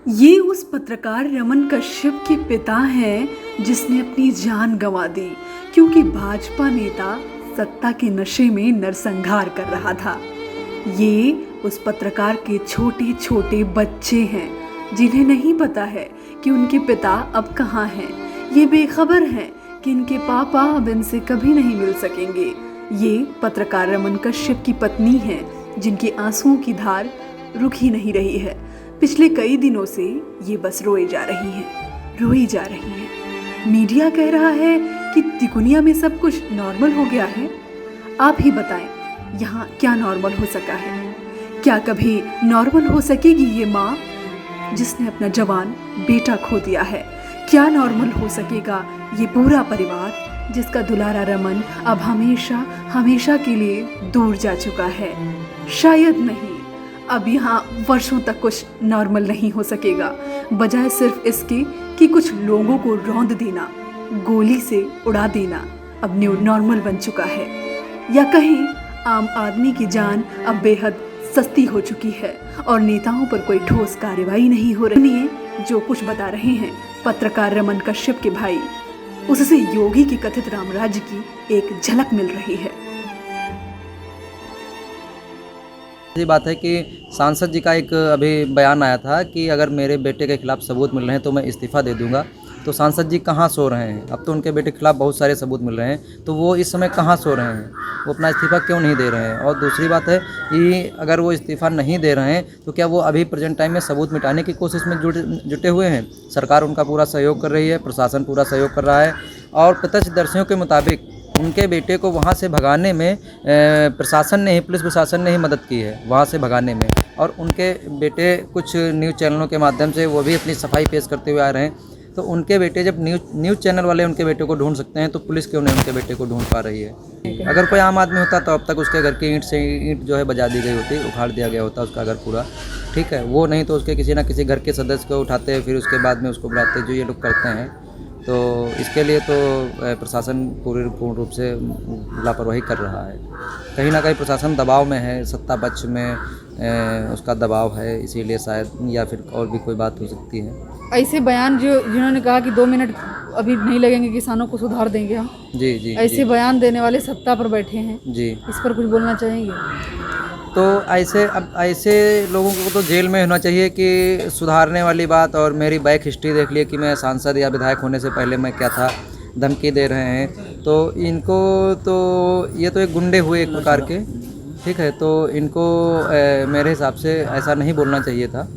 ये उस पत्रकार रमन कश्यप के पिता हैं जिसने अपनी जान गंवा दी क्योंकि भाजपा नेता सत्ता के नशे में नरसंहार कर रहा था। ये उस पत्रकार के छोटे छोटे बच्चे हैं जिन्हें नहीं पता है कि उनके पिता अब कहाँ हैं। ये बेखबर हैं कि इनके पापा अब इनसे कभी नहीं मिल सकेंगे। ये पत्रकार रमन कश्यप की पत्नी हैं जिनके आंसुओं की धार रुक ही नहीं रही है। पिछले कई दिनों से ये बस रोई जा रही हैं। मीडिया कह रहा है कि तिकोनिया में सब कुछ नॉर्मल हो गया है। आप ही बताएं, यहाँ क्या नॉर्मल हो सका है? क्या कभी नॉर्मल हो सकेगी ये माँ जिसने अपना जवान बेटा खो दिया है? क्या नॉर्मल हो सकेगा ये पूरा परिवार जिसका दुलारा रमन अब हमेशा हमेशा के लिए दूर जा चुका है? शायद नहीं। अब यहाँ वर्षों तक कुछ नॉर्मल नहीं हो सकेगा, बजाय सिर्फ इसके कि कुछ लोगों को रौंद देना, गोली से उड़ा देना अब न्यू नॉर्मल बन चुका है। या कहीं आम आदमी की जान अब बेहद सस्ती हो चुकी है और नेताओं पर कोई ठोस कार्रवाई नहीं हो रही है। जो कुछ बता रहे हैं पत्रकार रमन कश्यप के भाई, उससे योगी की कथित रामराज्य की एक झलक मिल रही है। ये बात है कि सांसद जी का एक अभी बयान आया था कि अगर मेरे बेटे के खिलाफ सबूत मिल रहे हैं तो मैं इस्तीफ़ा दे दूंगा। तो सांसद जी कहाँ सो रहे हैं? अब तो उनके बेटे के खिलाफ बहुत सारे सबूत मिल रहे हैं, तो वो इस समय कहाँ सो रहे हैं? वो अपना इस्तीफ़ा क्यों नहीं दे रहे हैं? और दूसरी बात है कि अगर वो इस्तीफ़ा नहीं दे रहे हैं तो क्या वो अभी प्रेजेंट टाइम में सबूत मिटाने की कोशिश में जुटे हुए हैं? सरकार उनका पूरा सहयोग कर रही है, प्रशासन पूरा सहयोग कर रहा है और प्रत्यक्षदर्शियों के मुताबिक उनके बेटे को वहाँ से भगाने में प्रशासन ने ही, पुलिस प्रशासन ने ही मदद की है वहाँ से भगाने में। और उनके बेटे कुछ न्यूज़ चैनलों के माध्यम से वो भी अपनी सफाई पेश करते हुए आ रहे हैं। तो उनके बेटे, जब न्यूज़ चैनल वाले उनके बेटे को ढूंढ सकते हैं तो पुलिस क्यों नहीं उनके बेटे को ढूंढ पा रही है? अगर कोई आम आदमी होता तो अब तक उसके घर की ईंट जो है बजा दी गई होती, उखाड़ दिया गया होता उसका घर पूरा, ठीक है। वो नहीं तो उसके किसी ना किसी घर के सदस्य को उठाते हैं, फिर उसके बाद में उसको बुलाते, जो ये लोग करते हैं। तो इसके लिए तो प्रशासन पूर्ण रूप से लापरवाही कर रहा है। कहीं ना कहीं प्रशासन दबाव में है, सत्ता पक्ष में उसका दबाव है, इसीलिए शायद, या फिर और भी कोई बात हो सकती है। ऐसे बयान जिन्होंने कहा कि 2 मिनट अभी नहीं लगेंगे, किसानों को सुधार देंगे हम, जी ऐसे बयान देने वाले सत्ता पर बैठे हैं जी, इस पर कुछ बोलना चाहेंगे? तो ऐसे लोगों को तो जेल में होना चाहिए कि सुधारने वाली बात। और मेरी बैक हिस्ट्री देख लिए कि मैं सांसद या विधायक होने से पहले मैं क्या था, धमकी दे रहे हैं। तो इनको तो ये तो एक गुंडे हुए एक प्रकार के, ठीक है। तो इनको मेरे हिसाब से ऐसा नहीं बोलना चाहिए था,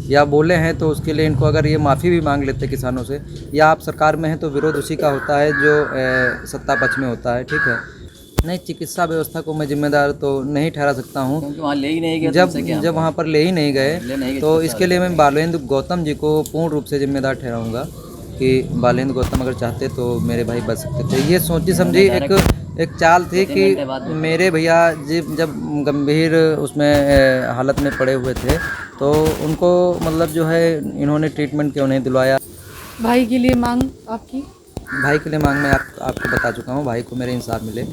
या बोले हैं तो उसके लिए इनको अगर ये माफ़ी भी मांग लेते किसानों से। या आप सरकार में हैं तो विरोध उसी का होता है जो सत्ता पक्ष में होता है, ठीक है। नहीं, चिकित्सा व्यवस्था को मैं जिम्मेदार तो नहीं ठहरा सकता हूँ क्योंकि वहाँ ले ही नहीं गए। जब वहाँ पर ले ही नहीं गए तो इसके लिए मैं बालेंद्र गौतम जी को पूर्ण रूप से जिम्मेदार ठहराऊँगा कि बालेंद्र गौतम अगर चाहते तो मेरे भाई बच सकते थे। ये सोची समझी एक चाल थी कि मेरे भैया जी जब गंभीर उसमें हालत में पड़े हुए थे तो उनको मतलब जो है इन्होंने ट्रीटमेंट क्यों नहीं दिलवाया। भाई के लिए मांग आपकी? भाई के लिए मांग मैं आपको बता चुका हूँ, भाई को मेरे इंसाफ मिले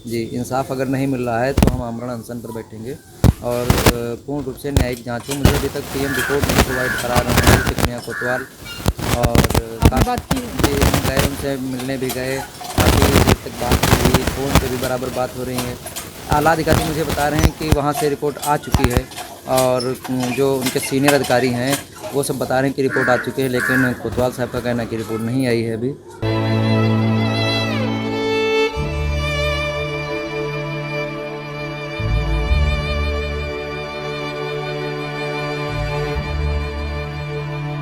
जी। इंसाफ अगर नहीं मिल रहा है तो हम आमरण अनशन पर बैठेंगे और पूर्ण रूप से न्यायिक जांच हो। मुझे अभी तक पीएम रिपोर्ट नहीं प्रोवाइड करा रहे हैं तिकोनिया कोतवाल, और बात की जी हम गए, उनसे मिलने भी गए, काफ़ी देर तक बात हुई, फ़ोन पे भी बराबर बात हो रही है। आला अधिकारी मुझे बता रहे हैं कि वहाँ से रिपोर्ट आ चुकी है और जो उनके सीनियर अधिकारी हैं वो सब बता रहे हैं कि रिपोर्ट आ चुकी है, लेकिन कोतवाल साहब का कहना है कि रिपोर्ट नहीं आई है अभी।